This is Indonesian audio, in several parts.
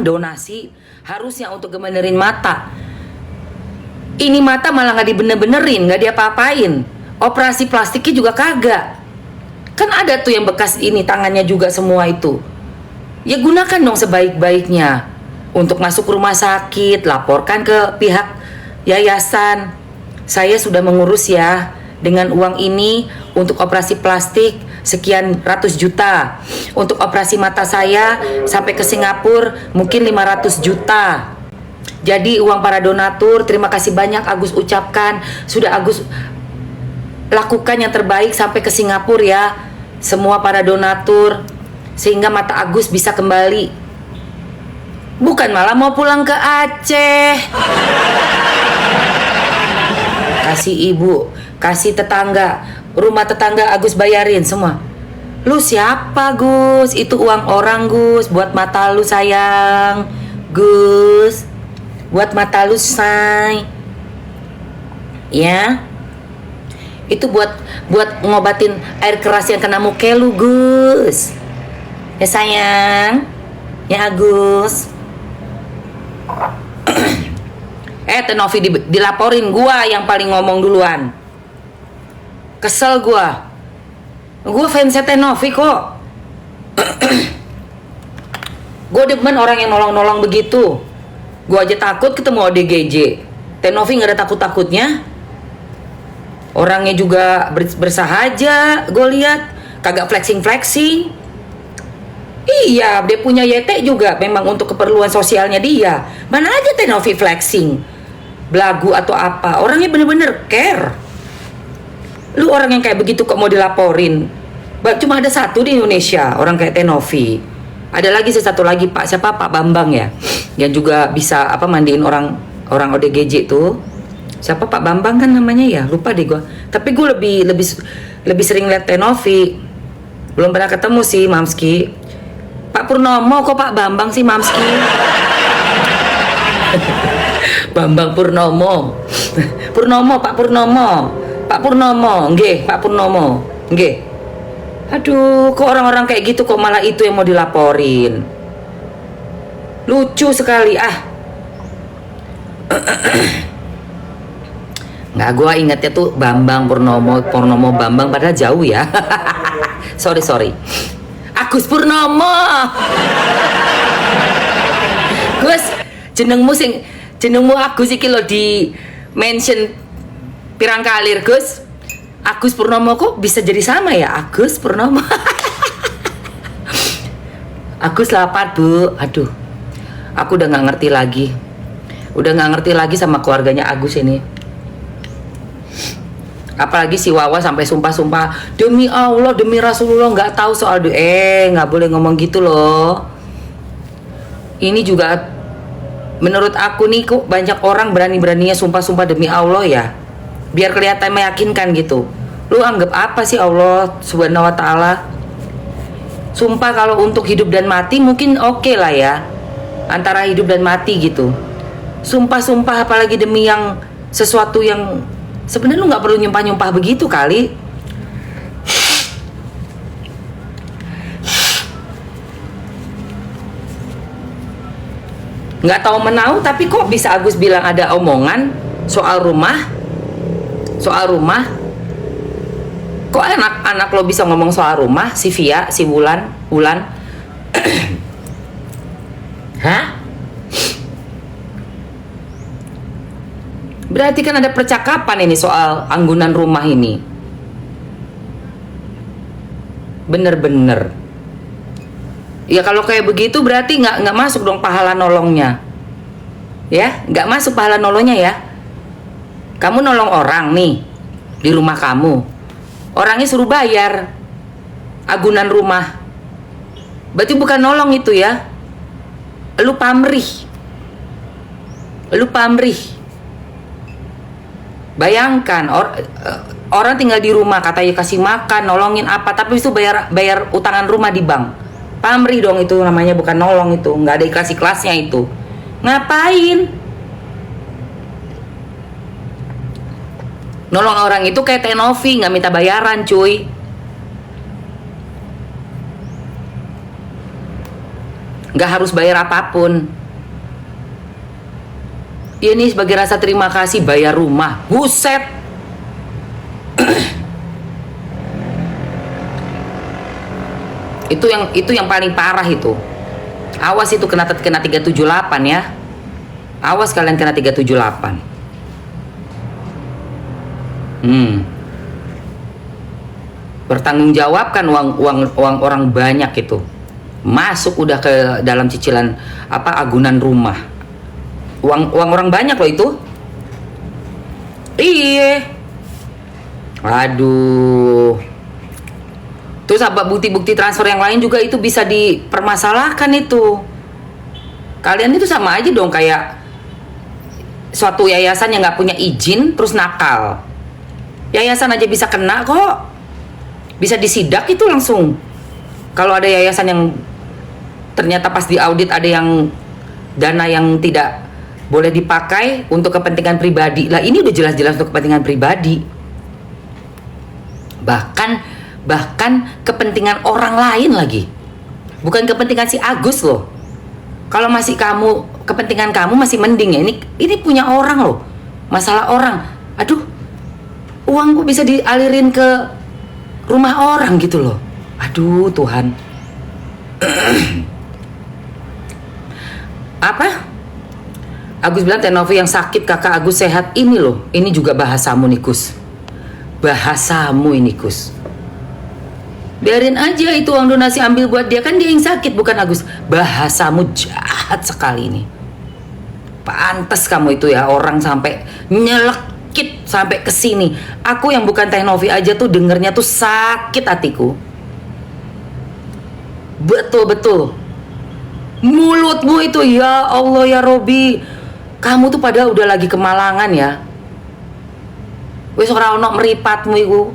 donasi harusnya untuk ngebenerin mata. Ini mata malah nggak dibener-benerin, nggak diapa-apain. Operasi plastiknya juga kagak. Kan ada tuh yang bekas ini tangannya juga semua itu. Ya gunakan dong sebaik-baiknya. Untuk masuk rumah sakit, laporkan ke pihak yayasan. Saya sudah mengurus ya. Dengan uang ini untuk operasi plastik sekian ratus juta. Untuk operasi mata saya sampai ke Singapura mungkin 500 juta. Jadi uang para donatur, terima kasih banyak Agus ucapkan. Sudah Agus lakukan yang terbaik sampai ke Singapura ya. Semua para donatur, sehingga mata Agus bisa kembali. Bukan malah mau pulang ke Aceh. Kasih ibu, kasih tetangga, rumah tetangga Agus bayarin semua. Lu siapa Gus? Itu uang orang Gus, buat mata lu sayang. Gus, buat mata lu say. Ya. Itu buat ngobatin air keras yang kena muka lu Gus. Ya sayang. Ya Agus. Tenovi dilaporin, gua yang paling ngomong duluan. Kesel gua fansnya Tenovi kok. Gua demen orang yang nolong-nolong begitu. Gua aja takut ketemu ODGJ. Tenovi gak ada takut-takutnya. Orangnya juga bersahaja, gue lihat kagak flexing. Iya, dia punya YT juga memang untuk keperluan sosialnya dia. Mana aja Tenovi flexing, belagu atau apa. Orangnya bener-bener care. Lu orang yang kayak begitu kok mau dilaporin? Cuma ada satu di Indonesia orang kayak Tenovi. Ada lagi satu lagi Pak, siapa Pak Bambang ya, yang juga bisa mandiin orang ODGJ tuh. Siapa Pak Bambang kan namanya ya, lupa deh gue. Tapi gue lebih sering lihat Tenovi. Belum pernah ketemu sih Mamski. Pak Purnomo kok Pak Bambang sih Mamski. Bambang Purnomo. Pak Purnomo, nggih, Pak Purnomo, nggih. Aduh, kok orang-orang kayak gitu kok malah itu yang mau dilaporin. Lucu sekali Nggak, gue ingetnya tuh Bambang Purnomo Bambang, padahal jauh ya. sorry Agus Purnomo. Gus, jenengmu Agus iki lo di mention pirang kalir Gus. Agus Purnomo kok bisa jadi sama ya, Agus Purnomo. Agus lapar bu. Aduh, aku udah nggak ngerti lagi sama keluarganya Agus ini. Apalagi si Wawa sampai sumpah demi Allah demi Rasulullah nggak tahu soal nggak boleh ngomong gitu loh. Ini juga menurut aku nih kok banyak orang berani-beraninya sumpah demi Allah ya, biar kelihatan meyakinkan gitu. Lu anggap apa sih Allah Subhanahu wa Ta'ala? Sumpah kalau untuk hidup dan mati mungkin oke lah ya, antara hidup dan mati gitu. Sumpah apalagi demi yang sesuatu yang sebenarnya lu nggak perlu nyumpah begitu kali. Nggak tahu menau, tapi kok bisa Agus bilang ada omongan soal rumah. Kok anak lo bisa ngomong soal rumah? Si Via, si Wulan. Hah? Berarti kan ada percakapan ini soal anggunan rumah ini. Bener-bener. Ya kalau kayak begitu berarti nggak masuk dong pahala nolongnya. Ya, nggak masuk pahala nolongnya ya. Kamu nolong orang nih di rumah kamu. Orangnya suruh bayar agunan rumah. Berarti bukan nolong itu ya. Lu pamrih. Bayangkan orang tinggal di rumah, katanya kasih makan, nolongin apa, tapi itu bayar utangan rumah di bank. Pamrih dong itu namanya, bukan nolong itu. Nggak ada ikhlas-ikhlasnya itu. Ngapain? Nolong orang itu kayak Tenovi, nggak minta bayaran cuy. nggak harus bayar apapun. Ini sebagai rasa terima kasih bayar rumah. Buset. Itu yang paling parah itu. Awas itu kena 378 ya. Awas kalian kena 378. Bertanggungjawabkan uang orang banyak itu. Masuk udah ke dalam cicilan agunan rumah. Uang orang banyak loh itu. Iya. Aduh. Terus bukti-bukti transfer yang lain juga itu bisa dipermasalahkan itu. Kalian itu sama aja dong kayak suatu yayasan yang nggak punya izin terus nakal. Yayasan aja bisa kena kok. Bisa disidak itu langsung. Kalau ada yayasan yang ternyata pas diaudit ada yang dana yang tidak boleh dipakai untuk kepentingan pribadi. Lah ini udah jelas-jelas untuk kepentingan pribadi. Bahkan kepentingan orang lain lagi. Bukan kepentingan si Agus loh. Kalau masih kepentingan kamu masih mending ya. Ini punya orang loh. Masalah orang. Aduh. Uangku bisa dialirin ke rumah orang gitu loh. Aduh Tuhan. Apa? Agus bilang Tenovi yang sakit, kakak Agus sehat. Ini loh, ini juga bahasamu nih Kus. Bahasamu ini Kus. Biarin aja itu uang donasi, ambil buat dia, kan dia yang sakit bukan Agus. Bahasamu jahat sekali ini. Pantes kamu itu ya, orang sampai nyelekit sampai ke sini. Aku yang bukan Tenovi aja tuh dengernya tuh sakit hatiku. Betul-betul. Mulutmu itu ya Allah ya Robi. Kamu tuh padahal udah lagi kemalangan ya. Wis ora ono meripatmu iku.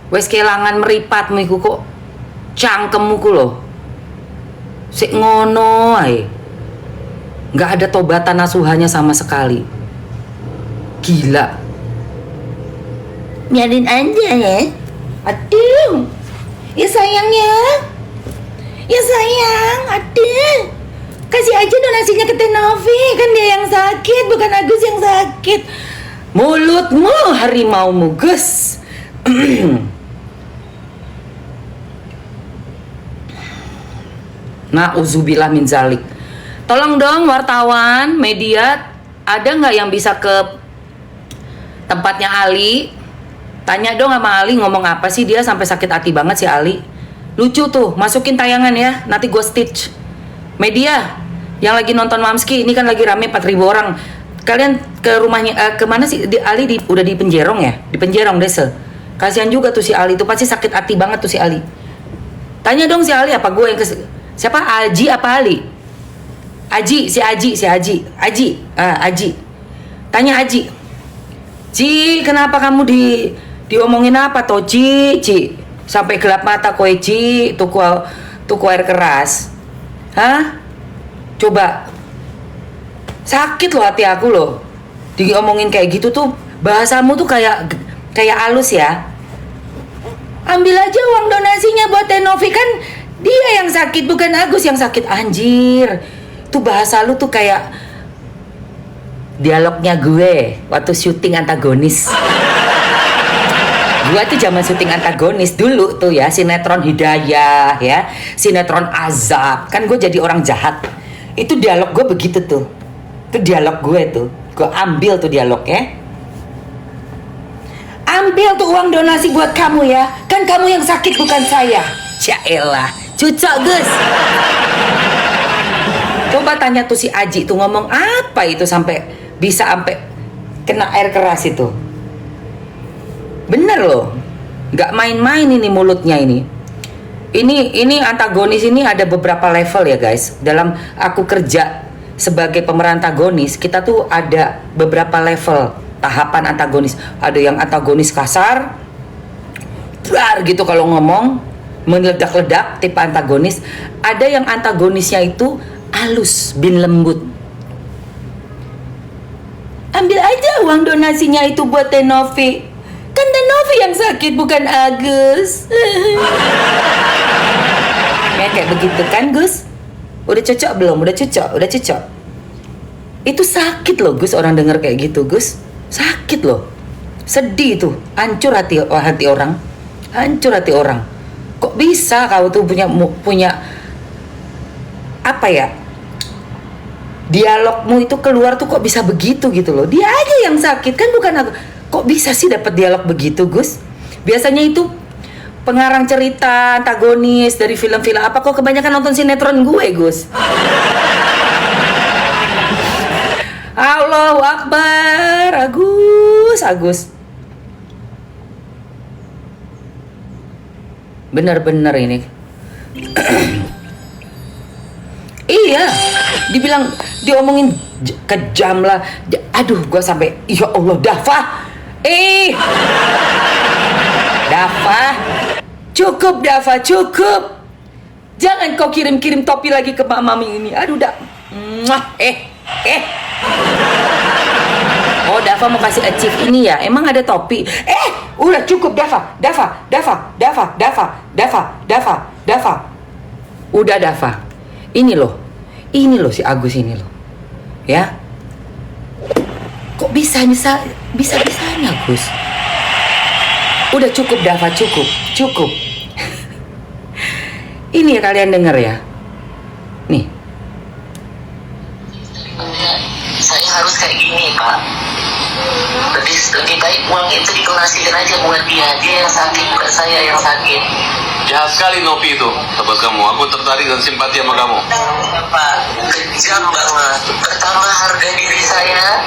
Wis kelangan meripatmu iku kok cangkemmu ku lho. Sik ngono ae. Nggak ada tobatan asuhannya sama sekali. Gila. Biarin aja ya. Aduh. Ya sayang ya. Ya sayang, aduh. Kasih aja donasinya ke Tenovi. Kan dia yang sakit, bukan Agus yang sakit. Mulutmu harimaumu, Gus. Na'udzubillah min zalik. Tolong dong wartawan, media, ada nggak yang bisa ke tempatnya Ali? Tanya dong sama Ali ngomong apa sih dia sampai sakit hati banget si Ali. Lucu tuh, masukin tayangan ya, nanti gue stitch. Media yang lagi nonton Mamski, ini kan lagi rame 4.000 orang. Kalian ke rumahnya, kemana sih Ali udah di Penjerong ya? Di Penjerong Desa. Kasihan juga tuh si Ali, tuh pasti sakit hati banget tuh si Ali. Tanya dong si Ali apa gue yang siapa Aji apa Ali? Aji. Tanya Aji. Ci, kenapa kamu diomongin apa toh Ci? Sampai gelap mata kowe Ci, tuku air keras. Hah? Coba. Sakit loh hati aku loh. Diomongin kayak gitu tuh, bahasamu tuh kayak halus ya. Ambil aja uang donasinya buat Tenovi, kan dia yang sakit bukan Agus yang sakit. Anjir. Tuh bahasa lu tuh kayak dialognya gue waktu syuting antagonis. Gue tuh zaman syuting antagonis dulu tuh ya, sinetron Hidayah ya, sinetron Azab. Kan gue jadi orang jahat. Itu dialog gue begitu tuh. Itu dialog gue tuh. Gue ambil tuh dialognya. Ambil tuh uang donasi buat kamu ya. Kan kamu yang sakit bukan saya. Jaelah, cucok Gus. Coba tanya tuh si Aji tuh ngomong apa itu sampai bisa sampai kena air keras itu. Bener loh, nggak main-main ini mulutnya ini. Ini antagonis ini ada beberapa level ya guys. Dalam aku kerja sebagai pemeran antagonis, kita tuh ada beberapa level tahapan antagonis. Ada yang antagonis kasar, blar gitu kalau ngomong, meledak-ledak tipe antagonis. Ada yang antagonisnya itu halus bin lembut. Ambil aja uang donasinya itu buat Tenovi. Kan Novi yang sakit, bukan Agus. Ya kayak begitu kan, Gus? Udah cocok belum? Udah cocok. Itu sakit loh, Gus, orang denger kayak gitu, Gus. Sakit loh. Sedih tuh, hancur hati orang. Hancur hati orang. Kok bisa kau tuh punya apa ya? Dialogmu itu keluar tuh kok bisa begitu gitu loh. Dia aja yang sakit kan, bukan aku. Kok bisa sih dapat dialog begitu, Gus? Biasanya itu pengarang cerita, antagonis dari film-film apa, kok kebanyakan nonton sinetron gue, Gus? Allahu Akbar, Agus. Bener-bener ini. Iya, diomongin kejam lah. Aduh, gue sampai, ya Allah, Dafa. Dafa, cukup Dafa, cukup. Jangan kau kirim-kirim topi lagi ke mami ini. Aduh, Oh, Dafa mau kasih achieve ini ya? Emang ada topi? Udah cukup Dafa. Udah Dafa. Ini loh si Agus ini loh. Ya. Kok bisa-bisanya Gus? Udah cukup Dafa, cukup. Ini ya kalian denger ya. Nih. Saya harus kayak gini, Pak. Lebih baik uang itu didonasikan aja buat dia yang sakit, bukan saya yang sakit. Jahat sekali Novi itu, sahabat kamu. Aku tertarik dan simpati sama kamu. Pak, kejam banget. Pertama, harga diri saya,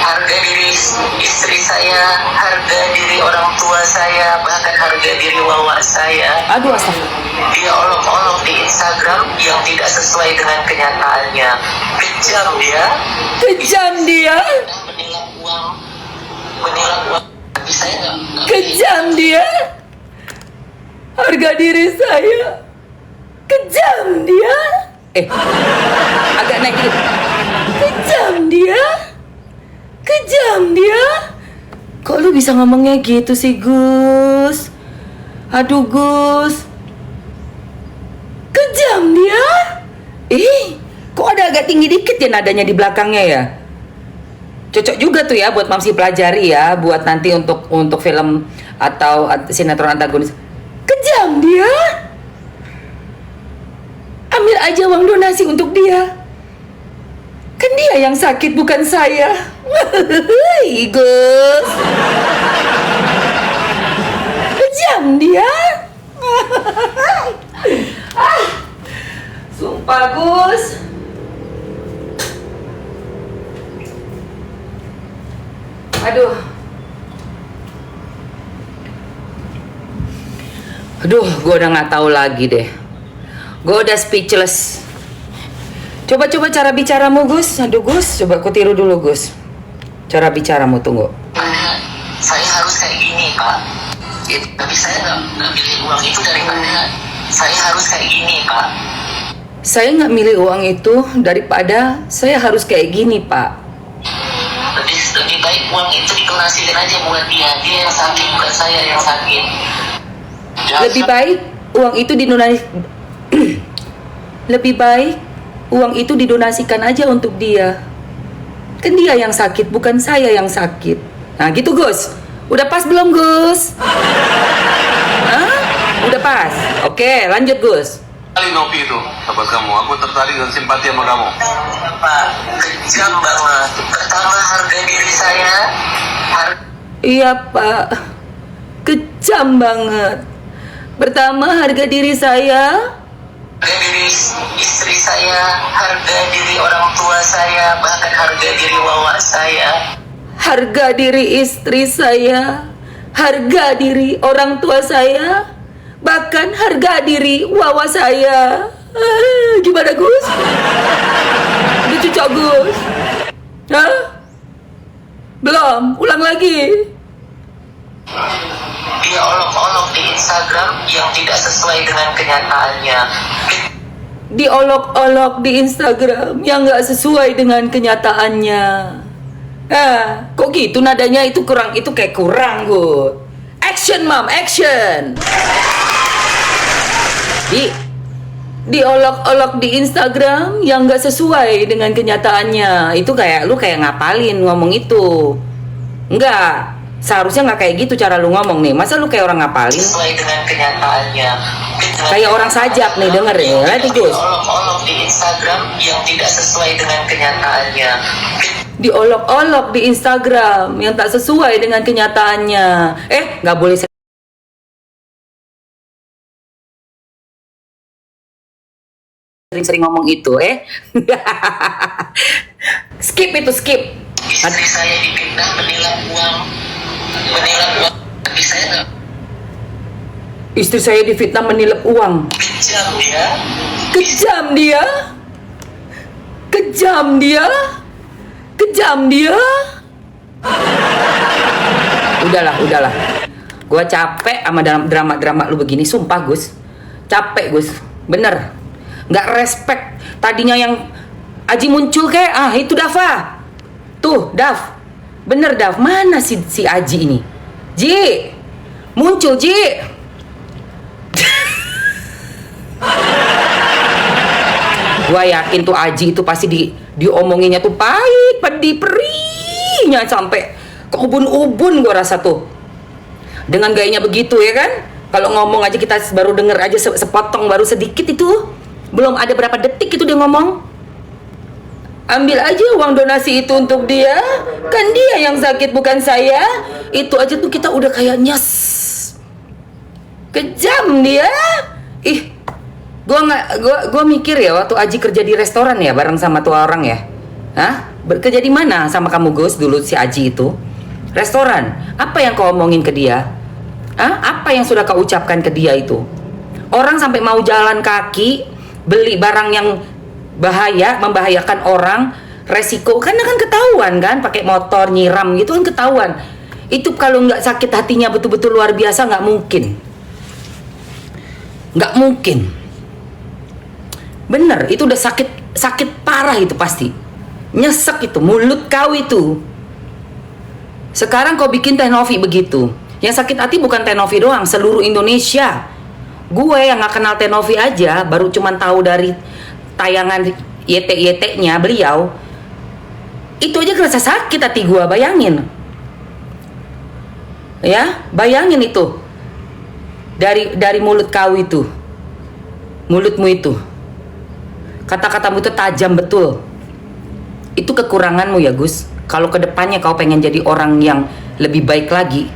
harga diri istri saya, harga diri orang tua saya, bahkan harga diri wawa saya. Aduh, astagfirullah. Dia olok-olok di Instagram yang tidak sesuai dengan kenyataannya. Kejam dia. Menilai uang. Tapi saya nggak. Kejam dia. Harga diri saya. Kejam dia. Agak naik dikit. Kejam dia. Kok lu bisa ngomongnya gitu sih, Gus? Aduh, Gus. Kejam dia. Kok ada agak tinggi dikit ya nadanya di belakangnya ya? Cocok juga tuh ya buat Mamsi pelajari ya, buat nanti untuk film atau sinetron antagonis. Kejam dia. Ambil aja uang donasi untuk dia. Kan dia yang sakit, bukan saya. Gus. Kejam dia. Sumpah, Gus. Aduh, gue udah nggak tahu lagi deh. Gue udah speechless. Coba cara bicaramu, Gus. Aduh, Gus, coba aku tiru dulu, Gus. Cara bicaramu, tunggu. Saya harus kayak gini, Pak. Tapi saya nggak milih uang itu daripada saya harus kayak gini, Pak. Saya nggak milih uang itu daripada saya harus kayak gini, Pak. Lebih baik uang itu didonasikan aja buat dia yang sakit, bukan saya yang sakit. Lebih baik uang itu lebih baik uang itu didonasikan aja untuk dia. Kan dia yang sakit, bukan saya yang sakit. Nah gitu, Gus. Udah pas belum, Gus? Hah? Udah pas? Oke, lanjut, Gus. Kali Novi itu, sahabat kamu. Aku tertarik dan simpati sama kamu. Pak, kejam banget. Pertama, harga diri saya. Iya, Pak. Kejam banget. Pertama, harga diri saya. Harga diri istri saya, harga diri orang tua saya, bahkan harga diri wawa saya. Harga diri istri saya, harga diri orang tua saya, bahkan harga diri wawa saya. Gimana, Gus? Udah cocok, Gus? Hah? Belum? Ulang lagi. Dia olok-olok di Instagram yang tidak sesuai dengan kenyataannya. Diolok-olok di Instagram yang nggak sesuai dengan kenyataannya. Kok gitu nadanya, itu kayak kurang, Gus. Action, Mam, action. Diolok-olok di Instagram yang nggak sesuai dengan kenyataannya. Itu kayak lu kayak ngapalin ngomong itu. Enggak, seharusnya nggak kayak gitu cara lu ngomong nih. Masa lu kayak orang ngapalin? Sesuai dengan kenyataannya. Kayak orang sajak nih, denger ya. Lihat Gus. Diolok-olok di Instagram yang tidak sesuai dengan kenyataannya. Diolok-olok di Instagram yang tak sesuai dengan kenyataannya. Nggak boleh sering-sering ngomong itu, skip itu, skip. Istri saya dipitnah menilap uang. Tapi saya nggak Istri saya difitnah menilap uang. kejam dia. Kejam dia. Kejam dia. Kejam dia. Udahlah. Gua capek sama drama-drama lu begini, sumpah Gus. Capek Gus, bener. Nggak respect. Tadinya yang Aji muncul kayak, itu Dava. Tuh, Dav. Bener Dav, mana si Aji ini? Ji, muncul Ji. Gua yakin tuh Aji itu pasti diomonginnya tuh pahit, pedih, perihnya sampai ke ubun-ubun gua rasa tuh. Dengan gayanya begitu ya kan? Kalau ngomong aja kita baru denger aja sepotong baru sedikit itu. Belum ada berapa detik itu dia ngomong. Ambil aja uang donasi itu untuk dia. Kan dia yang sakit bukan saya. Itu aja tuh kita udah kayak nyes. Kejam dia. Gua mikir ya waktu Aji kerja di restoran ya bareng sama tuh orang ya. Kerja di mana sama kamu Gus dulu si Aji itu? Restoran. Apa yang kau omongin ke dia? Apa yang sudah kau ucapkan ke dia itu? Orang sampai mau jalan kaki beli barang yang membahayakan orang, resiko karena kan ketahuan kan pakai motor nyiram gitu kan ketahuan. Itu kalau nggak sakit hatinya betul-betul luar biasa nggak mungkin. Bener, itu udah sakit parah itu pasti. Nyesek itu, mulut kau itu. Sekarang kau bikin Teh Novi begitu. Yang sakit hati bukan Teh Novi doang, seluruh Indonesia. Gue yang gak kenal Teh Novi aja, baru cuman tahu dari tayangan YT-YT-nya beliau. Itu aja kerasa sakit hati gue, bayangin. Ya, bayangin itu. Dari mulut kau itu. Mulutmu itu. Kata-katamu itu tajam betul. Itu kekuranganmu ya Gus. Kalau kedepannya kau pengen jadi orang yang lebih baik lagi,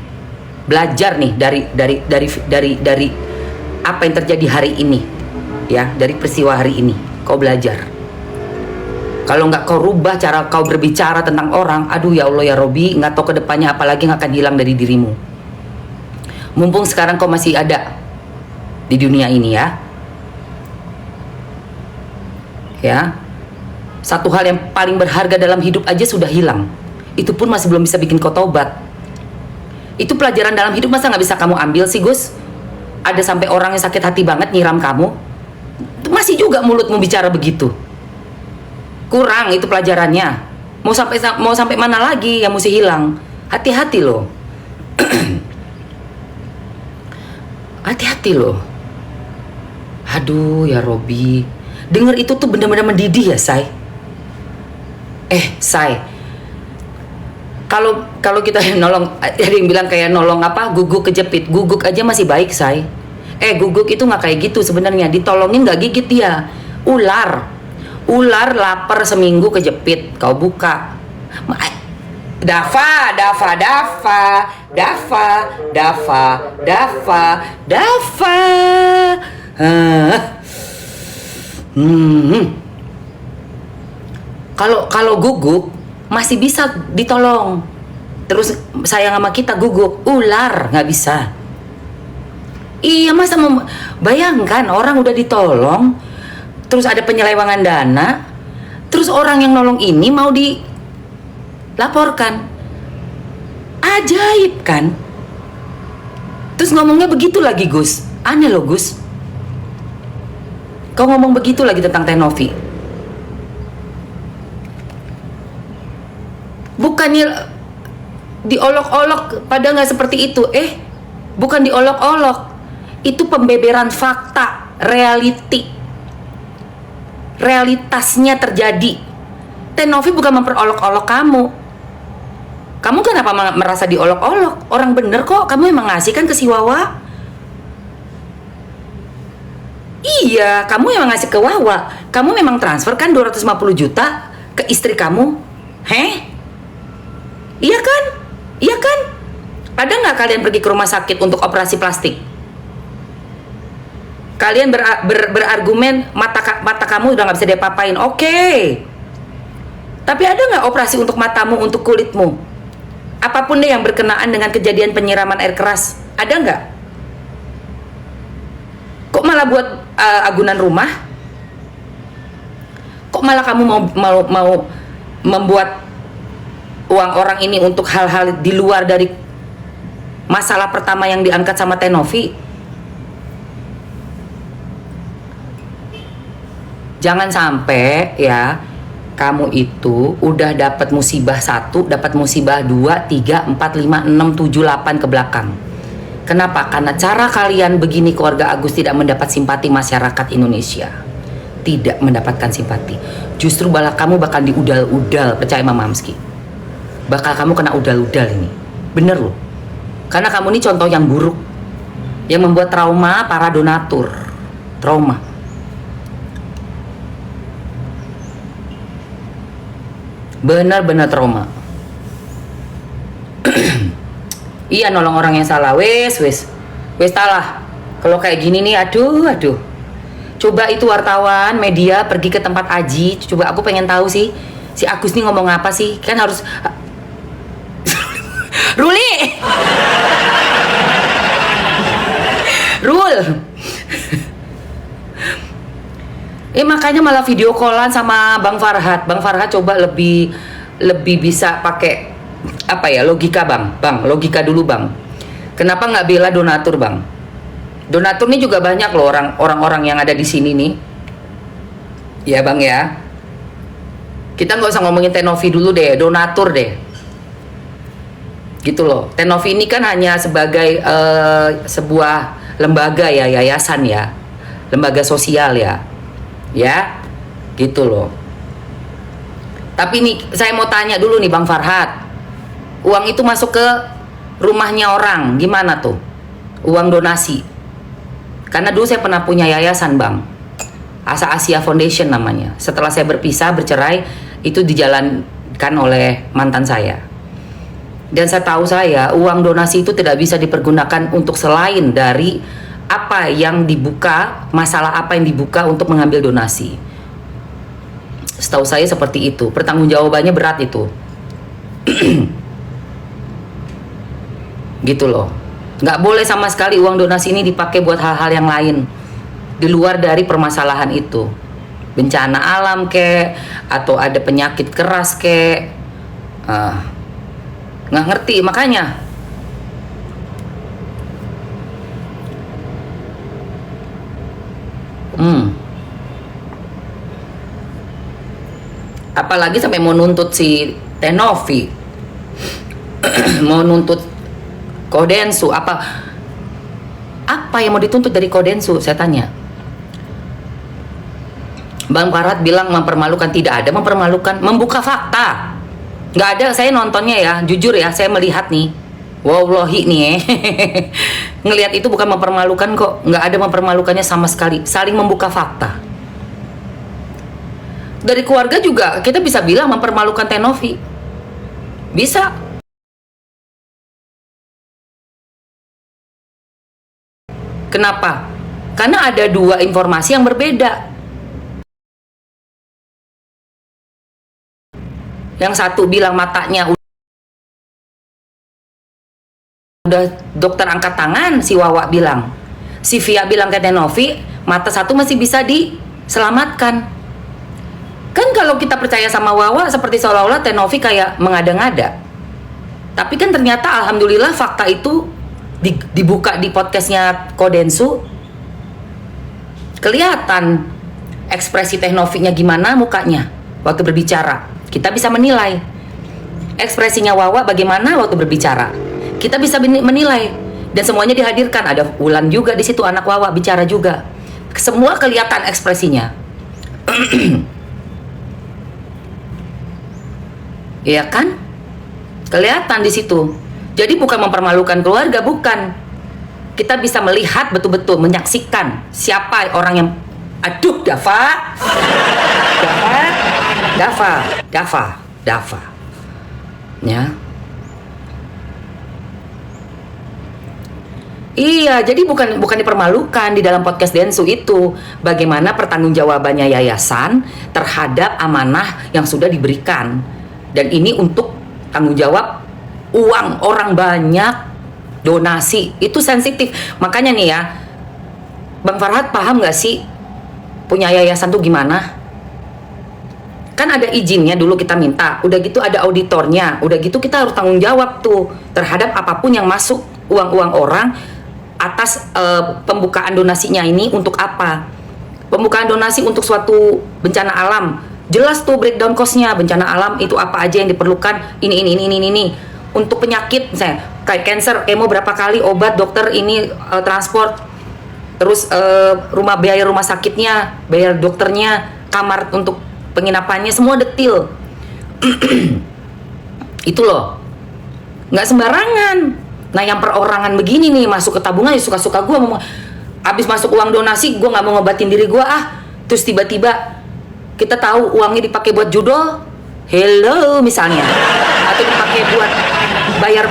belajar nih dari apa yang terjadi hari ini, ya dari peristiwa hari ini. Kau belajar. Kalau nggak kau rubah cara kau berbicara tentang orang, aduh ya Allah ya Robi, nggak tahu kedepannya apalagi yang akan hilang dari dirimu. Mumpung sekarang kau masih ada di dunia ini ya. Satu hal yang paling berharga dalam hidup aja sudah hilang. Itu pun masih belum bisa bikin kau taubat. Itu pelajaran dalam hidup masa nggak bisa kamu ambil sih Gus? Ada sampai orang yang sakit hati banget nyiram kamu, masih juga mulutmu bicara begitu. Kurang itu pelajarannya. Mau sampai mana lagi yang mesti hilang? Hati-hati loh. Hati-hati loh. Aduh ya Robi, denger itu tuh benar-benar mendidih ya Say. Say, kalau kita nolong, ada yang bilang kayak nolong guguk kejepit, guguk aja masih baik Say. Guguk itu nggak kayak gitu sebenarnya, ditolongin nggak gigit dia. Ular lapar seminggu kejepit, kau buka. Dava. Kalau guguk masih bisa ditolong. Terus sayang sama kita guguk, ular nggak bisa. Iya masa bayangkan orang udah ditolong, terus ada penyelewengan dana, terus orang yang nolong ini mau dilaporkan. Ajaib kan? Terus ngomongnya begitu lagi Gus, aneh loh Gus. Kau ngomong begitu lagi tentang Teh Novi. Bukannya diolok-olok pada nggak seperti itu, Bukan diolok-olok. Itu pembeberan fakta, reality. Realitasnya terjadi. Teh Novi bukan memperolok-olok kamu. Kamu kenapa merasa diolok-olok? Orang bener kok, kamu emang ngasih kan ke si Wawa? Iya, kamu emang ngasih ke Wawa. Kamu memang transfer kan 250 juta ke istri kamu? Heh? Iya kan? Iya kan? Ada nggak kalian pergi ke rumah sakit untuk operasi plastik? Kalian berargumen mata kamu udah nggak bisa diapa-apain. Oke. Tapi ada nggak operasi untuk matamu, untuk kulitmu? Apapun deh yang berkenaan dengan kejadian penyiraman air keras. Ada nggak? Kok malah buat agunan rumah? Kok malah kamu mau membuat uang orang ini untuk hal-hal di luar dari masalah pertama yang diangkat sama Teh Novi? Jangan sampai ya kamu itu udah dapat musibah 1, dapat musibah 2, 3, 4, 5, 6, 7, 8 ke belakang. Kenapa? Karena cara kalian begini keluarga Agus tidak mendapat simpati masyarakat Indonesia. Tidak mendapatkan simpati. Justru kamu bakal diudal-udal, percaya Mama Mamski. Bakal kamu kena udal-udal ini. Bener loh. Karena kamu ini contoh yang buruk. Yang membuat trauma para donatur. Trauma. Benar-benar trauma. Iya, nolong orang yang salah. Wes salah. Kalau kayak gini nih, aduh. Coba itu wartawan, media pergi ke tempat Aji. Coba aku pengen tahu sih, si Agus nih ngomong apa sih? Kan harus Ruli. Rul. Makanya malah video callan sama Bang Farhat. Bang Farhat coba lebih bisa pakai apa ya, logika Bang, logika dulu Bang. Kenapa nggak bela donatur Bang? Donatur ini juga banyak loh orang-orang yang ada di sini nih. Ya Bang ya. Kita nggak usah ngomongin Teh Novi dulu deh, donatur deh. Gitu loh. Teh Novi ini kan hanya sebagai sebuah lembaga ya, yayasan ya, lembaga sosial ya. Ya, gitu loh. Tapi nih, saya mau tanya dulu nih Bang Farhat. Uang itu masuk ke rumahnya orang, gimana tuh? Uang donasi. Karena dulu saya pernah punya yayasan Bang, Asa Asia Foundation namanya. Setelah saya bercerai, itu dijalankan oleh mantan saya. Dan saya tahu uang donasi itu tidak bisa dipergunakan untuk selain dari apa yang dibuka, masalah apa yang dibuka untuk mengambil donasi. Setahu saya seperti itu. Pertanggungjawabannya berat itu. Gitu loh. Nggak boleh sama sekali uang donasi ini dipakai buat hal-hal yang lain di luar dari permasalahan itu. Bencana alam kek, atau ada penyakit keras kek. Nggak ngerti makanya. Apalagi sampai mau nuntut si Teh Novi. Mau nuntut Kodensu. Apa yang mau dituntut dari Kodensu, saya tanya. Bang Farhat bilang mempermalukan. Tidak ada mempermalukan, membuka fakta. Nggak ada, saya nontonnya ya, jujur ya, saya melihat nih. Wallahi nih ngelihat itu bukan mempermalukan kok. Nggak ada mempermalukannya sama sekali. Saling membuka fakta. Dari keluarga juga kita bisa bilang mempermalukan Teh Novi. Bisa. Kenapa? Karena ada dua informasi yang berbeda. Yang satu bilang matanya udah dokter angkat tangan, si Wawa bilang. Si Via bilang ke Teh Novi, mata satu masih bisa diselamatkan. Kan kalau kita percaya sama Wawa, seperti seolah-olah Teh Novi kayak mengada-ngada. Tapi kan ternyata alhamdulillah fakta itu dibuka di podcastnya Kodensu. Kelihatan ekspresi Teh Novi-nya gimana mukanya waktu berbicara. Kita bisa menilai. Ekspresinya Wawa bagaimana waktu berbicara. Kita bisa menilai. Dan semuanya dihadirkan, ada Wulan juga di situ, anak Wawa bicara juga. Semua kelihatan ekspresinya. Iya kan? Kelihatan di situ. Jadi bukan mempermalukan keluarga, bukan. Kita bisa melihat betul-betul, menyaksikan siapa orang yang, aduh, Dava. Ya. Iya, jadi bukan dipermalukan di dalam podcast Densu itu. Bagaimana pertanggungjawabannya yayasan terhadap amanah yang sudah diberikan. Dan ini untuk tanggung jawab uang orang banyak, donasi, itu sensitif. Makanya nih ya, Bang Farhad paham gak sih punya yayasan tuh gimana? Kan ada izinnya dulu kita minta, udah gitu ada auditornya, udah gitu kita harus tanggung jawab tuh terhadap apapun yang masuk uang-uang orang atas pembukaan donasinya ini untuk apa? Pembukaan donasi untuk suatu bencana alam, jelas tuh breakdown cost-nya. Bencana alam itu apa aja yang diperlukan, ini. Untuk penyakit misalnya kayak cancer, kemo berapa kali, obat, dokter, ini transport, terus biaya rumah sakitnya, biaya dokternya, kamar untuk penginapannya, semua detail. Itu loh, nggak sembarangan. Nah yang perorangan begini nih, masuk ke tabungan ya suka-suka gue, abis masuk uang donasi gue nggak mau ngobatin diri gue terus tiba-tiba kita tahu uangnya dipakai buat judol, hello misalnya, atau dipakai buat bayar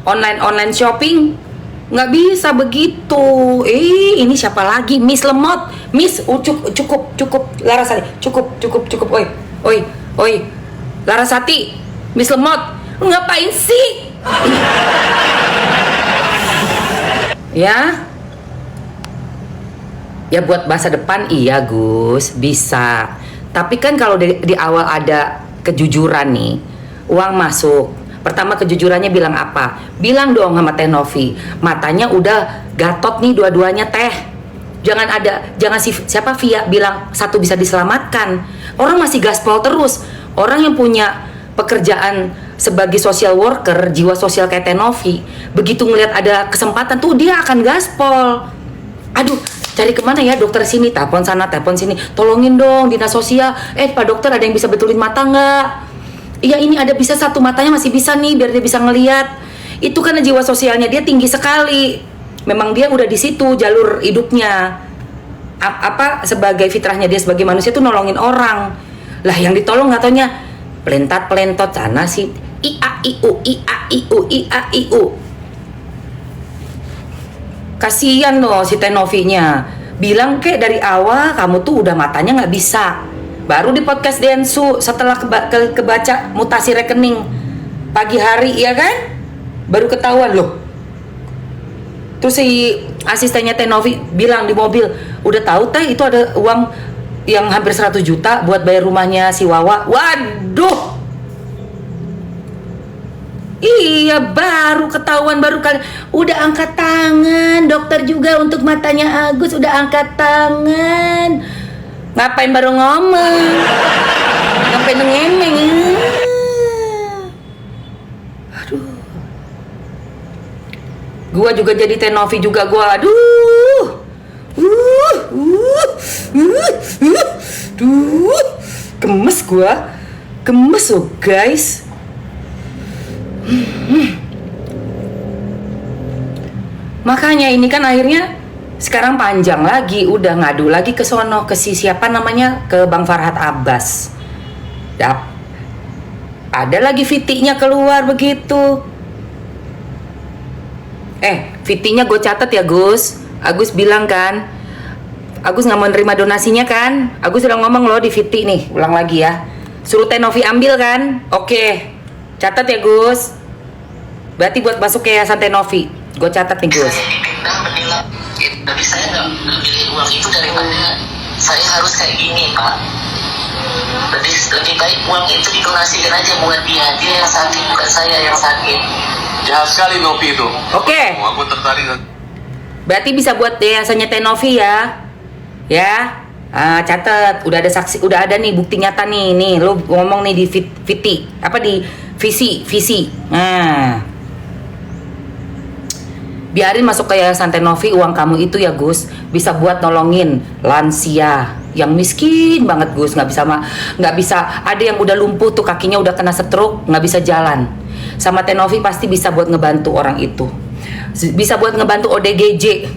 online shopping. Nggak bisa begitu. Ini siapa lagi? Miss Lemot, Miss, cukup Larasati, cukup, oi, Larasati, Miss Lemot, lu ngapain sih? Ya buat masa depan iya Gus, bisa. Tapi kan kalau di awal ada kejujuran nih, uang masuk. Pertama kejujurannya bilang apa? Bilang dong sama Teh Novi, matanya udah gatot nih dua-duanya Teh. Jangan siapa Via bilang satu bisa diselamatkan. Orang masih gaspol terus. Orang yang punya pekerjaan sebagai social worker, jiwa sosial kayak Teh Novi, begitu ngelihat ada kesempatan tuh dia akan gaspol. Aduh, cari kemana ya, dokter sini, telepon sana, telepon sini, tolongin dong dinas sosial. Pak dokter, ada yang bisa betulin mata nggak? Iya, ini ada, bisa satu matanya masih bisa nih, biar dia bisa ngelihat. Itu karena jiwa sosialnya dia tinggi sekali. Memang dia udah di situ jalur hidupnya. Sebagai fitrahnya dia sebagai manusia tuh nolongin orang. Lah yang ditolong nggak taunya pelentat sana sih, ia iu. Kasian loh si Teh Novi-nya. Bilang kek dari awal kamu tuh udah matanya nggak bisa. Baru di podcast Densu setelah kebaca mutasi rekening pagi hari, ya kan? Baru ketahuan loh. Terus si asistennya Teh Novi bilang di mobil, udah tahu Teh itu ada uang yang hampir 100 juta buat bayar rumahnya si Wawa. Waduh. Iya, baru ketahuan, baru kali. Udah angkat tangan, dokter juga untuk matanya Agus udah angkat tangan. Ngapain baru ngomong? Ngapain ngemeng? Aduh. Gua juga jadi Teh Novi juga gua. Aduh. Gemes gua. Gemes loh, guys. Makanya ini kan akhirnya sekarang panjang lagi, udah ngadu lagi ke sono, ke siapa namanya, ke Bang Farhad Abbas. Ada lagi VT-nya keluar begitu. VT-nya gue catat ya Gus. Agus bilang kan, Agus nggak mau nerima donasinya kan? Agus udah ngomong loh di VT nih, ulang lagi ya. Suruh Teh Novi ambil kan? Oke, catat ya Gus. Berarti buat masuk ke yayasan Teh Novi. Gue catat nih Gus. Tapi saya nggak pilih uang itu daripada saya harus kayak gini Pak. Lebih baik uang itu didonasikan aja buat dia yang sakit, bukan saya yang sakit. Jahat sekali Novi itu. Oke. Aku tertarik. Berarti bisa buat yayasannya Teh Novi ya. Ya. Catat, udah ada saksi, udah ada nih bukti nyata nih. Nih, lu ngomong nih di VT, di visi. Nah. Biarin masuk ke Yayasan Tenovi, uang kamu itu ya Gus, bisa buat nolongin lansia yang miskin banget Gus, nggak bisa, ada yang udah lumpuh tuh, kakinya udah kena stroke, nggak bisa jalan. Sama Tenovi pasti bisa buat ngebantu orang itu, bisa buat ngebantu ODGJ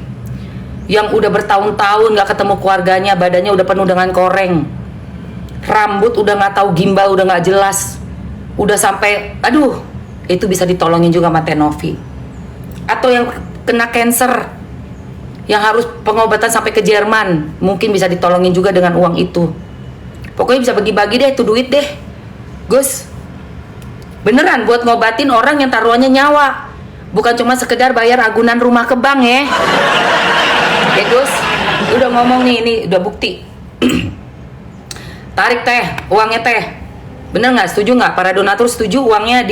yang udah bertahun-tahun nggak ketemu keluarganya, badannya udah penuh dengan koreng, rambut udah nggak tahu gimbal, udah nggak jelas, udah sampai aduh, itu bisa ditolongin juga sama Tenovi. Atau yang kena cancer yang harus pengobatan sampai ke Jerman, mungkin bisa ditolongin juga dengan uang itu. Pokoknya bisa bagi-bagi deh itu duit deh Gus, beneran buat ngobatin orang yang taruhannya nyawa, bukan cuma sekedar bayar agunan rumah ke bank ya. Ya Gus, udah ngomong nih, ini udah bukti. Tarik teh, uangnya teh. Bener nggak? Setuju nggak? Para donatur setuju uangnya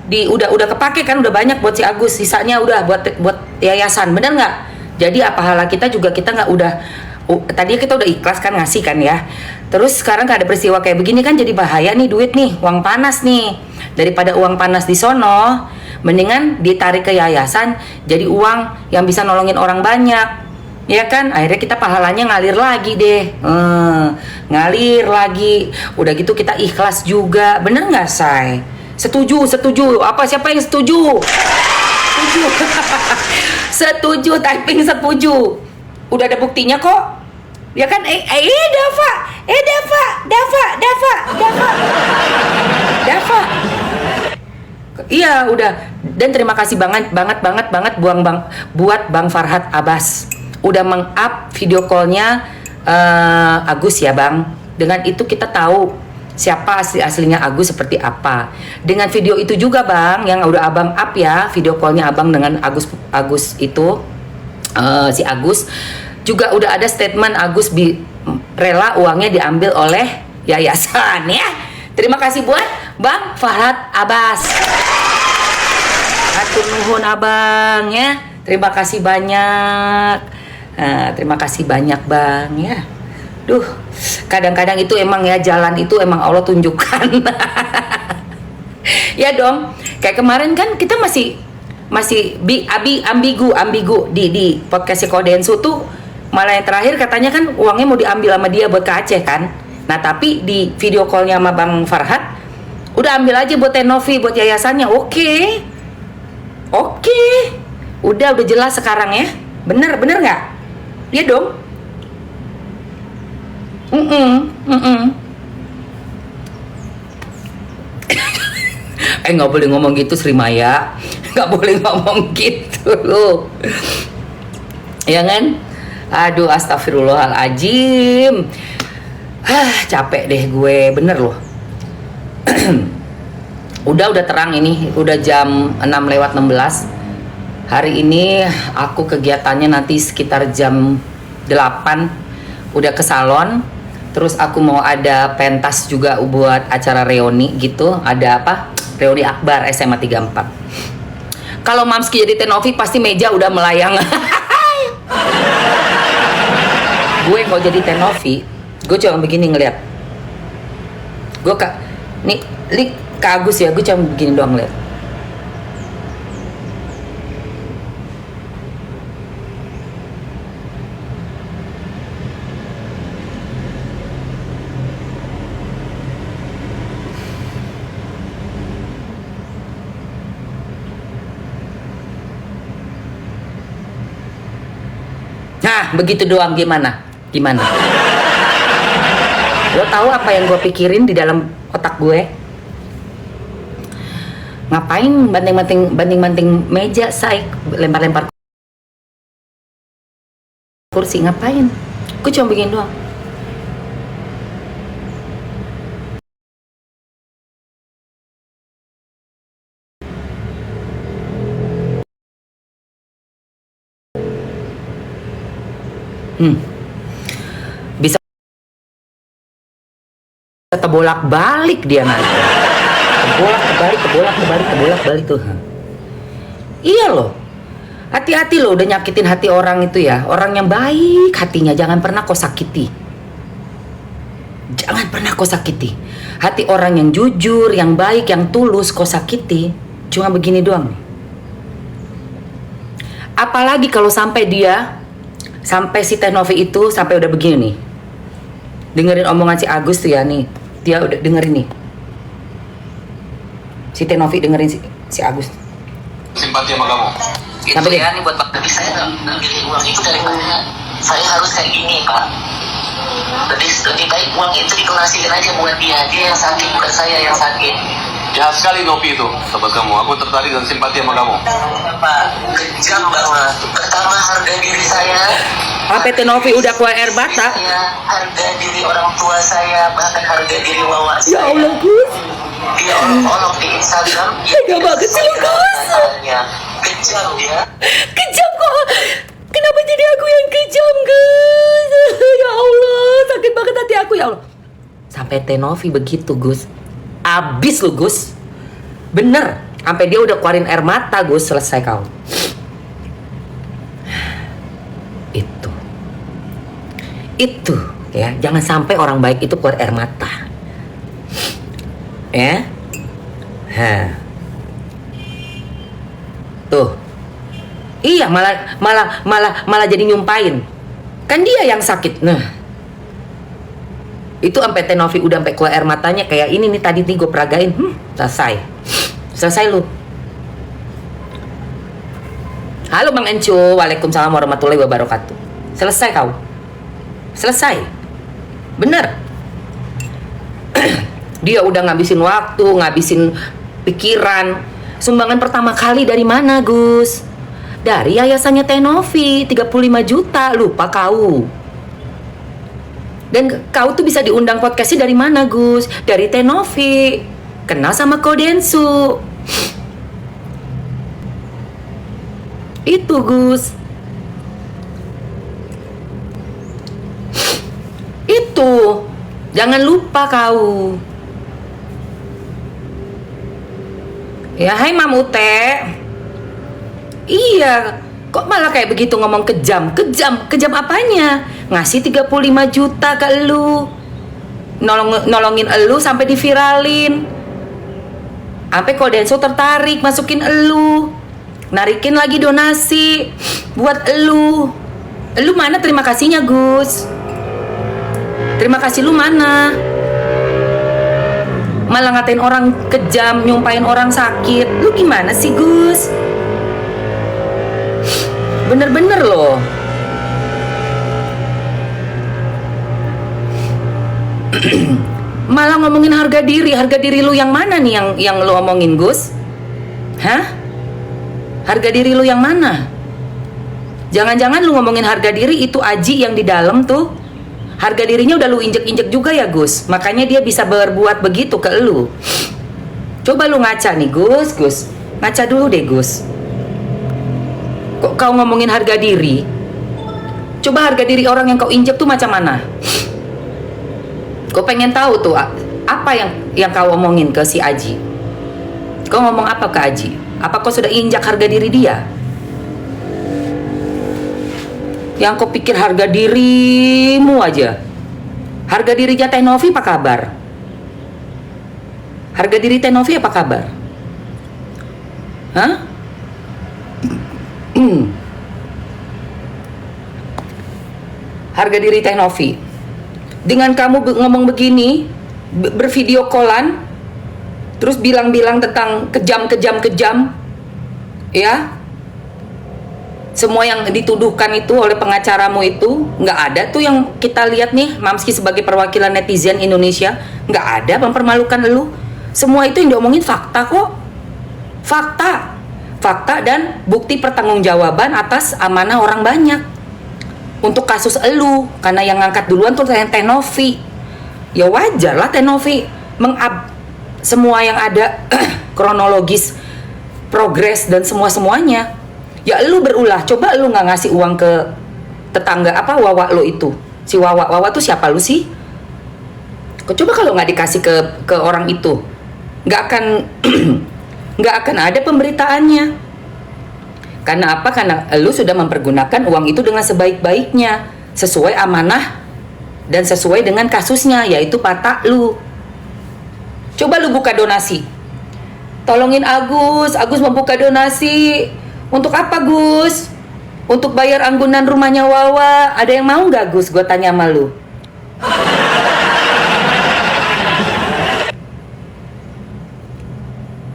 udah kepake kan, udah banyak buat si Agus, sisanya udah buat yayasan. Bener nggak? Jadi apa pahala kita juga, kita nggak tadi kita udah ikhlas kan ngasih kan ya. Terus sekarang ada peristiwa kayak begini kan, jadi bahaya nih duit nih, uang panas nih. Daripada uang panas di sono, mendingan ditarik ke yayasan, jadi uang yang bisa nolongin orang banyak. Ya kan, akhirnya kita pahalanya ngalir lagi deh, ngalir lagi. Udah gitu kita ikhlas juga, bener nggak Say? Setuju. Apa, siapa yang setuju? Setuju. Setuju, typing setuju. Udah ada buktinya kok. Ya kan, Dava. Iya, udah. Dan terima kasih banget buat Bang Farhad Abbas. Udah meng-up video call-nya Agus ya Bang. Dengan itu kita tahu siapa aslinya Agus seperti apa. Dengan video itu juga Bang, yang udah Abang up ya, video call-nya Abang dengan Agus itu, si Agus juga udah ada statement Agus rela uangnya diambil oleh yayasan ya. Terima kasih buat Bang Farhad Abbas. Atur nuhun Abang ya. Terima kasih banyak. Terima kasih banyak Bang ya. Duh, kadang-kadang itu emang ya, jalan itu emang Allah tunjukkan. Ya dong, kayak kemarin kan kita masih ambigu di podcast Kodensu tuh, malah yang terakhir katanya kan uangnya mau diambil sama dia buat ke Aceh kan. Nah tapi di video callnya sama Bang Farhad, udah ambil aja buat Tenovi, buat yayasannya. Oke, udah jelas sekarang ya. Bener nggak? Iya dong. Nggak boleh ngomong gitu Sri Maya, nggak boleh ngomong gitu loh, ya kan? Aduh, astagfirullahaladzim. Capek deh gue, bener loh. udah terang ini, udah jam 6:16. Hari ini aku kegiatannya nanti sekitar jam 8 udah ke salon. Terus aku mau ada pentas juga buat acara reuni gitu. Ada apa? Reuni Akbar SMA 34. Kalau Mamski jadi Tenovi pasti meja udah melayang. Gue kalau jadi Tenovi, gue cuma begini ngeliat. Gue nih Kak Agus ya, gue cuma begini doang ngeliat. Nah, begitu doang. Gimana? Lo tahu apa yang gue pikirin di dalam otak gue? Ngapain banting-banting meja, Say? Lempar-lempar kursi, ngapain? Gue cuma bikin doang. Bisa terbolak-balik dia nanti. Kebolak-balik tuh. Iya loh. Hati-hati loh udah nyakitin hati orang itu ya. Orang yang baik hatinya jangan pernah kau sakiti. Jangan pernah kau sakiti. Hati orang yang jujur, yang baik, yang tulus kau sakiti. Cuma begini doang. Apalagi kalau sampai si Teh Novi itu sampai udah begini nih. Dengerin omongan si Agus tuh ya nih. Dia udah dengerin nih. Si Teh Novi dengerin si Agus. Simpati sama kamu. Itu Sampai ya nih buat Pak. Tapi saya ngambil uang itu dari mana? Saya harus kayak gini Pak. Lebih baik uang itu didonasikan aja buat dia. Dia yang sakit, bukan saya yang sakit. Jahat sekali Novi itu, sahabat kamu. Aku tertarik dan simpati sama kamu. Pak, kejam banget. Pertama harga diri saya. Sampai Teh Novi udah keluar air mata. Saya, harga diri orang tua saya, bahkan harga diri wawa Ya saya. Allah, Gus. Dia olok-olok di Instagram. Tega banget sih lu, Gus. Kejam dia. Kejam kok. Kenapa jadi aku yang kejam, Gus? Ya Allah, sakit banget hati aku, ya Allah. Sampai Teh Novi begitu, Gus. Abis lu, Gus. Bener. Sampai dia udah keluarin air mata, Gus. Selesai kau. Itu ya, jangan sampai orang baik itu keluar air mata. Ya. Tuh. Iya, malah jadi nyumpain. Kan dia yang sakit. Nah. Itu sampai Teh Novi udah sampai keluar air matanya kayak ini nih tadi nih gue peragain. Selesai. Selesai lu. Halo Bang Enco, waalaikumsalam warahmatullahi wabarakatuh. Selesai kau. Selesai. Bener. Dia udah ngabisin waktu, ngabisin pikiran. Sumbangan pertama kali dari mana, Gus? Dari yayasannya Teh Novi, 35 juta. Lupa kau. Dan kau tuh bisa diundang podcastnya dari mana, Gus? Dari Teh Novi. Kenal sama Kodensu. Itu, Gus. Itu. Jangan lupa kau. Ya, hai Mamute. Iya, kok malah kayak begitu ngomong kejam? Kejam apanya? Ngasih 35 juta ke elu. Nolongin elu sampai diviralin. Sampai Kodenso tertarik masukin elu. Narikin lagi donasi buat elu. Elu mana terima kasihnya, Gus? Terima kasih lu mana? Malah ngatain orang kejam, nyumpain orang sakit. Lu gimana sih, Gus? Bener-bener loh. Malah ngomongin harga diri lu yang mana nih yang lu omongin, Gus? Hah? Harga diri lu yang mana? Jangan-jangan lu ngomongin harga diri itu Aji yang di dalam tuh. Harga dirinya udah lu injek-injek juga ya, Gus. Makanya dia bisa berbuat begitu ke lu. Coba lu ngaca nih, Gus. Ngaca dulu deh, Gus. Kok kau ngomongin harga diri? Coba harga diri orang yang kau injek tuh macam mana? Kau pengen tahu tuh apa yang kau omongin ke si Aji? Kau ngomong apa ke Aji? Apa kau sudah injak harga diri dia? Yang kau pikir harga dirimu aja. Harga dirinya Teh Novi apa kabar? Harga diri Teh Novi apa kabar? Hah? Harga diri Teh Novi. Dengan kamu ngomong begini, bervideo callan, terus bilang-bilang tentang kejam, ya? Semua yang dituduhkan itu oleh pengacaramu itu nggak ada tuh yang kita lihat nih, Mamski sebagai perwakilan netizen Indonesia, nggak ada mempermalukan lu. Semua itu yang diomongin fakta kok. Fakta dan bukti pertanggungjawaban atas amanah orang banyak. Untuk kasus elu, karena yang ngangkat duluan tuh Teh Novi. Ya wajar lah Teh Novi semua yang ada kronologis, progres dan semuanya. Ya elu berulah, coba elu nggak ngasih uang ke tetangga apa Wawa lo itu. Si Wawa tuh siapa lu sih? Coba kalau nggak dikasih ke orang itu, nggak akan ada pemberitaannya. Karena apa? Karena lu sudah mempergunakan uang itu dengan sebaik-baiknya, sesuai amanah dan sesuai dengan kasusnya, yaitu Pak lu. Coba lu buka donasi. Tolongin Agus membuka donasi. Untuk apa, Gus? Untuk bayar anggunan rumahnya Wawa, ada yang mau nggak Gus? Gue tanya sama lu.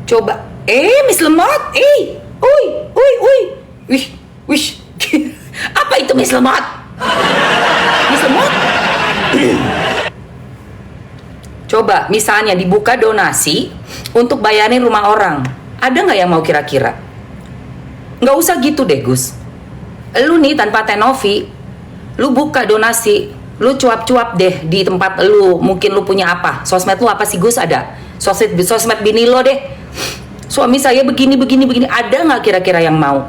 Coba, Miss Lemot, wih, apa itu Miss Lemot? Miss Lemot? Coba, misalnya dibuka donasi untuk bayarin rumah orang, ada nggak yang mau kira-kira? Nggak usah gitu deh Gus. Lu nih tanpa Tenovi, lu buka donasi, lu cuap-cuap deh di tempat lu. Mungkin lu punya apa? Sosmed lu apa sih Gus? Ada sosmed bini lo deh. Suami saya begini. Ada nggak kira-kira yang mau?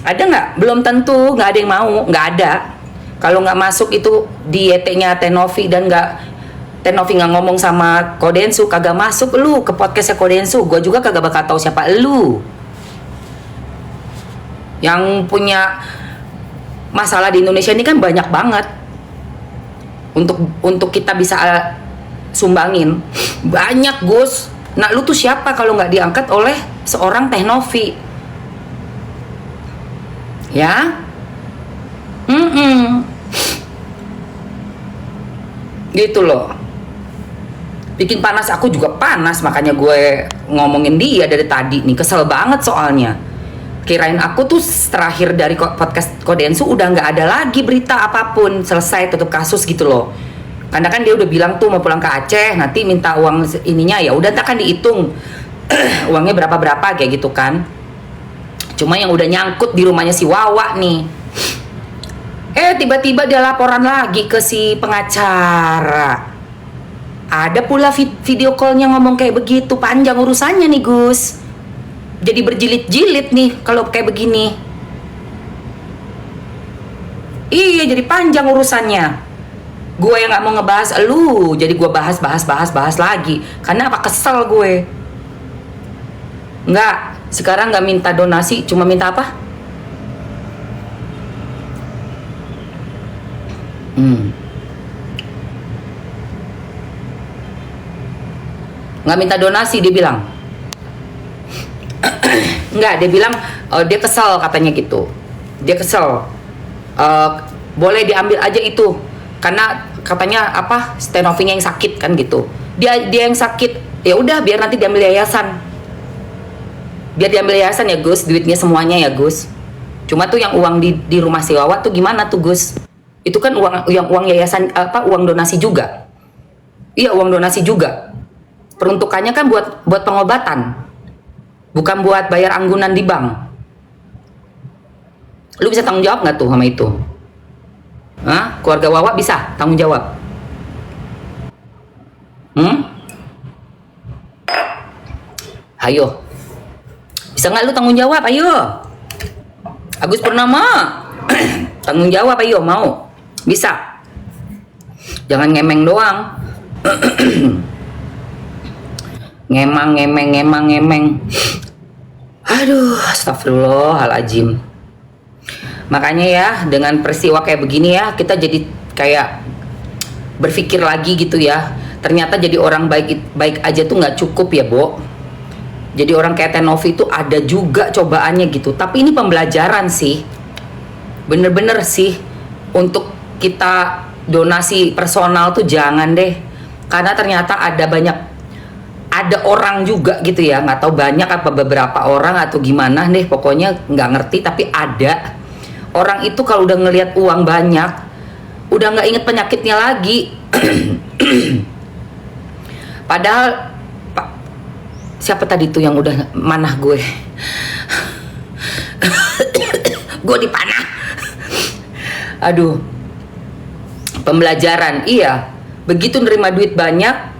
Ada nggak? Belum tentu. Nggak ada yang mau. Nggak ada. Kalau nggak masuk itu di YT-nya Tenovi dan Tenovi nggak ngomong sama Kodensu, kagak masuk lu ke podcastnya Kodensu. Gue juga kagak bakal tahu siapa lu. Yang punya masalah di Indonesia ini kan banyak banget. Untuk kita bisa sumbangin banyak Gus. Nah lu tuh siapa kalau nggak diangkat oleh seorang Tenovi? Ya, gitu loh. Bikin panas aku juga panas, makanya gue ngomongin dia dari tadi nih. Kesel banget soalnya. Kirain aku tuh terakhir dari podcast Kodensu udah nggak ada lagi berita apapun, selesai tutup kasus gitu loh. Karena kan dia udah bilang tuh mau pulang ke Aceh, nanti minta uang ininya, ya udah tak kan dihitung uangnya berapa kayak gitu kan. Cuma yang udah nyangkut di rumahnya si Wawa nih. Tiba-tiba dia laporan lagi ke si pengacara. Ada pula video callnya ngomong kayak begitu, panjang urusannya nih Gus. Jadi berjilid-jilid nih kalau kayak begini. Iya, jadi panjang urusannya. Gue yang nggak mau ngebahas lu, jadi gue bahas lagi. Karena apa? Kesel gue. Nggak, sekarang nggak minta donasi, cuma minta apa? Nggak minta donasi, dia bilang. Enggak, dia bilang dia kesel katanya gitu. Dia kesel. Boleh diambil aja itu. Karena katanya apa? Tenovinya yang sakit kan gitu. Dia yang sakit. Ya udah biar nanti diambil yayasan. Biar diambil yayasan ya Gus, duitnya semuanya ya Gus. Cuma tuh yang uang di rumah si Wawa tuh gimana tuh Gus? Itu kan uang yayasan uang donasi juga. Iya, uang donasi juga. Peruntukannya kan buat pengobatan. Bukan buat bayar anggunan di bank. Lu bisa tanggung jawab nggak tuh sama itu? Hah? Keluarga Wawa bisa tanggung jawab? Ayo. Bisa nggak lu tanggung jawab? Ayo. Agus Purnama. Tanggung jawab ayo, mau? Bisa. Jangan ngemeng doang. ngemeng. Aduh, astagfirullahaladzim. Makanya ya, dengan peristiwa kayak begini ya, kita jadi kayak berpikir lagi gitu ya. Ternyata jadi orang baik aja tuh nggak cukup ya, Bo. Jadi orang kayak Tenovi itu ada juga cobaannya gitu. Tapi ini pembelajaran sih. Bener-bener sih. Untuk kita donasi personal tuh jangan deh. Karena ternyata ada orang juga gitu ya, nggak tahu banyak apa beberapa orang atau gimana deh, pokoknya nggak ngerti, tapi ada orang itu kalau udah ngelihat uang banyak udah nggak inget penyakitnya lagi. Padahal siapa tadi tuh yang udah manah gue? Gue dipanah. Aduh, pembelajaran. Iya, begitu nerima duit banyak,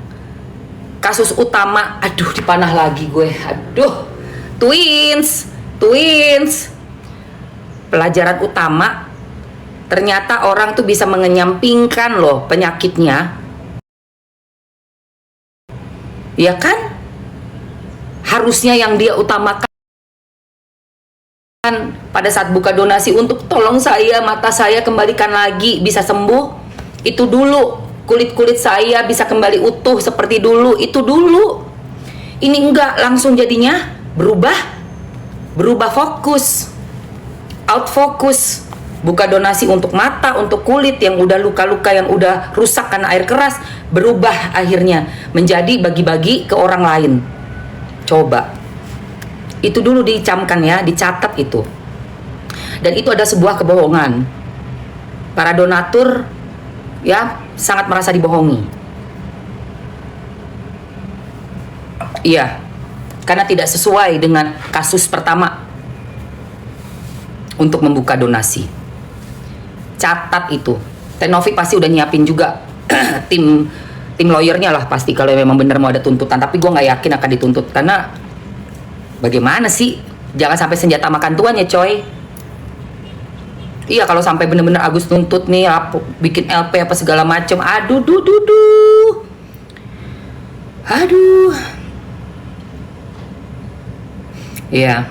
kasus utama, aduh dipanah lagi gue. Aduh, twins. Pelajaran utama, ternyata orang tuh bisa mengenyampingkan loh penyakitnya. Ya kan? Harusnya yang dia utamakan pada saat buka donasi untuk tolong saya, mata saya kembalikan lagi bisa sembuh, itu dulu. Kulit saya bisa kembali utuh seperti dulu, itu dulu. Ini enggak, langsung jadinya berubah fokus. out fokus, buka donasi untuk mata, untuk kulit yang udah luka-luka, yang udah rusak karena air keras, berubah akhirnya menjadi bagi-bagi ke orang lain. Coba itu dulu dicamkan ya, dicatat itu. Dan itu ada sebuah kebohongan. Para donatur ya sangat merasa dibohongi. Iya, karena tidak sesuai dengan kasus pertama untuk membuka donasi. Catat itu. Tenovi pasti udah nyiapin juga tim lawyernya lah pasti kalau memang benar mau ada tuntutan. Tapi gue nggak yakin akan dituntut karena bagaimana sih? Jangan sampai senjata makan tuan ya coy. Iya, kalau sampai bener-bener Agus tuntut nih, bikin LP apa segala macem, aduh, aduh, iya,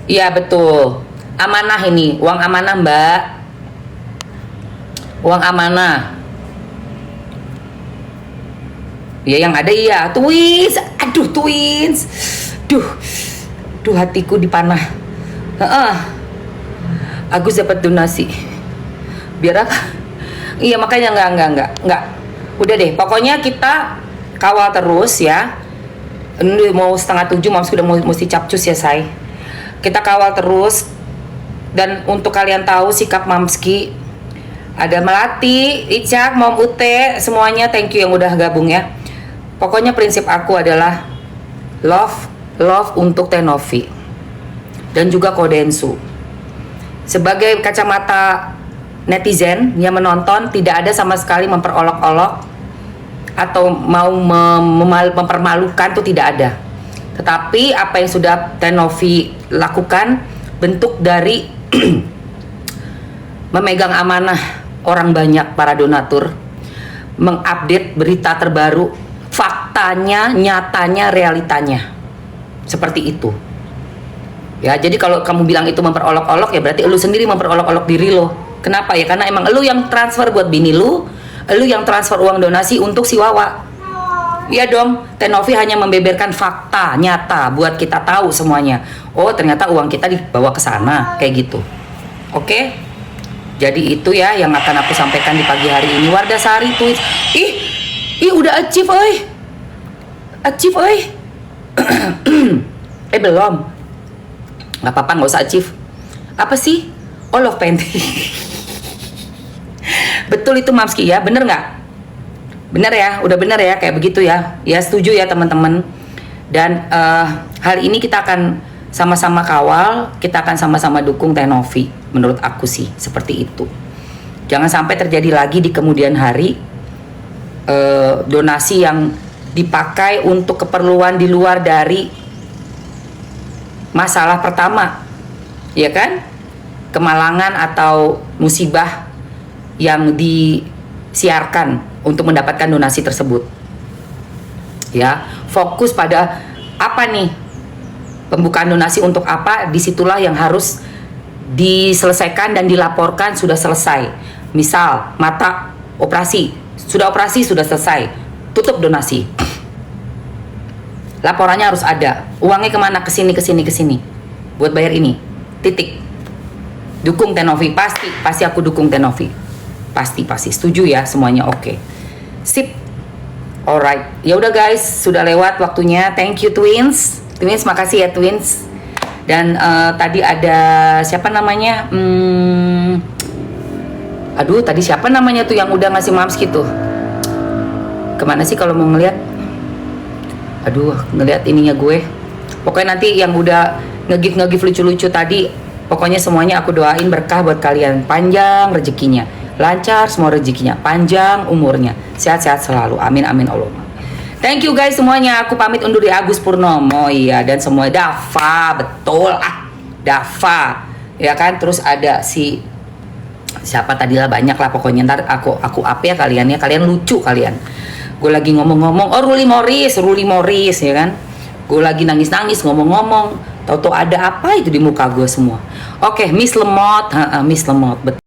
iya betul, amanah ini, uang amanah mbak, uang amanah, ya yang ada iya, twins, aduh twins, Duh hatiku dipanah. Agus dapat donasi. Biar apa? Iya makanya enggak. Udah deh, pokoknya kita kawal terus ya. Ini mau 6:30, Mams udah mesti capcus ya say. Kita kawal terus. Dan untuk kalian tahu sikap Mamski, ada Melati, Icak, Mom Ute, semuanya thank you yang udah gabung ya. Pokoknya prinsip aku adalah love untuk Tenovi dan juga Kodensu. Sebagai kacamata netizen yang menonton, tidak ada sama sekali memperolok-olok atau mau mempermalukan, itu tidak ada. Tetapi apa yang sudah Tenovi lakukan bentuk dari memegang amanah orang banyak, para donatur, mengupdate berita terbaru, faktanya, nyatanya, realitanya. Seperti itu ya. Jadi kalau kamu bilang itu memperolok-olok, ya berarti lu sendiri memperolok-olok diri lo. Kenapa ya? Karena emang lu yang transfer buat bini lu yang transfer uang donasi untuk si Wawa. Iya dong, Tenovi hanya membeberkan fakta nyata buat kita tahu semuanya. Oh ternyata uang kita dibawa ke sana, kayak gitu. Oke, jadi itu ya yang akan aku sampaikan di pagi hari ini. Wardasari tuh, ih udah achieve oi. Belum. Nggak apa-apa, nggak usah achieve. Apa sih? All of painting. Betul itu Mamski ya, bener nggak? Bener ya, udah bener ya, kayak begitu ya. Ya setuju ya teman-teman. Dan hari ini kita akan sama-sama kawal, kita akan sama-sama dukung Tenovi. Menurut aku sih seperti itu. Jangan sampai terjadi lagi di kemudian hari donasi yang dipakai untuk keperluan di luar dari masalah pertama, ya kan? Kemalangan atau musibah yang disiarkan untuk mendapatkan donasi tersebut. Ya, fokus pada apa nih? Pembukaan donasi untuk apa? Disitulah yang harus diselesaikan dan dilaporkan sudah selesai. Misal mata operasi, sudah selesai, tutup donasi. Laporannya harus ada. Uangnya kemana? Kesini. Buat bayar ini. Titik. Dukung Tenovi. Pasti aku dukung Tenovi. Pasti. Setuju ya semuanya, oke. Sip. Alright. Ya udah guys, sudah lewat waktunya. Thank you twins. Twins, makasih ya twins. Dan tadi ada siapa namanya? Aduh, tadi siapa namanya tuh yang udah ngasih Mamski tuh? Kemana sih kalau mau ngeliat? Aduh, ngeliat ininya gue. Pokoknya nanti yang udah nge-give lucu-lucu tadi, pokoknya semuanya aku doain berkah buat kalian. Panjang rezekinya, lancar semua rezekinya, panjang umurnya, sehat-sehat selalu. Amin Allahumma. Thank you guys semuanya. Aku pamit undur di Agus Purnomo. Iya, dan semua Dava, betul Dava. Ya kan, terus ada si siapa tadilah, banyak lah pokoknya. Ntar aku up ya kalian ya. Kalian lucu kalian. Gue lagi ngomong-ngomong, oh Ruli Morris ya kan. Gue lagi nangis-nangis ngomong-ngomong, tahu-tahu ada apa itu di muka gue semua. Oke, Miss Lemot, betul.